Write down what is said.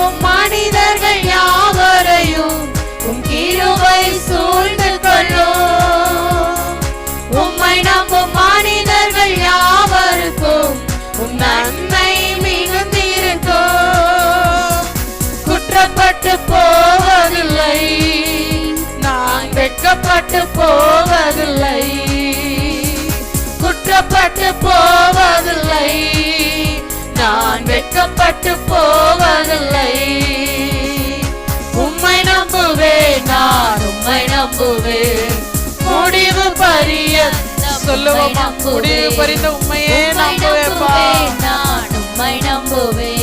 நம்பும் மனிதர்கள் யாவரையும் உம் கிருபை சூழ்ந்து கொள்ளும். உம்மை நம்பும் மனிதர்கள் யாவருக்கும் உம் நன்மை மிகுந்திருக்கும். குற்றப்பட்டு போவதில்லை, நான் வெட்கப்பட்டு போவதில்லை. குற்றப்பட்டு போவதில்லை, நான் வெட்கப்பட்டு போவதில்லை. உம்மை நம்புவேன், நான் உம்மை நம்புவேன். முடிவு பரியந்தம் சொல்லுவோமா? முடிவு பரிந்த உண்மையே நம்புவேன், நான் உம்மை நம்புவேன்.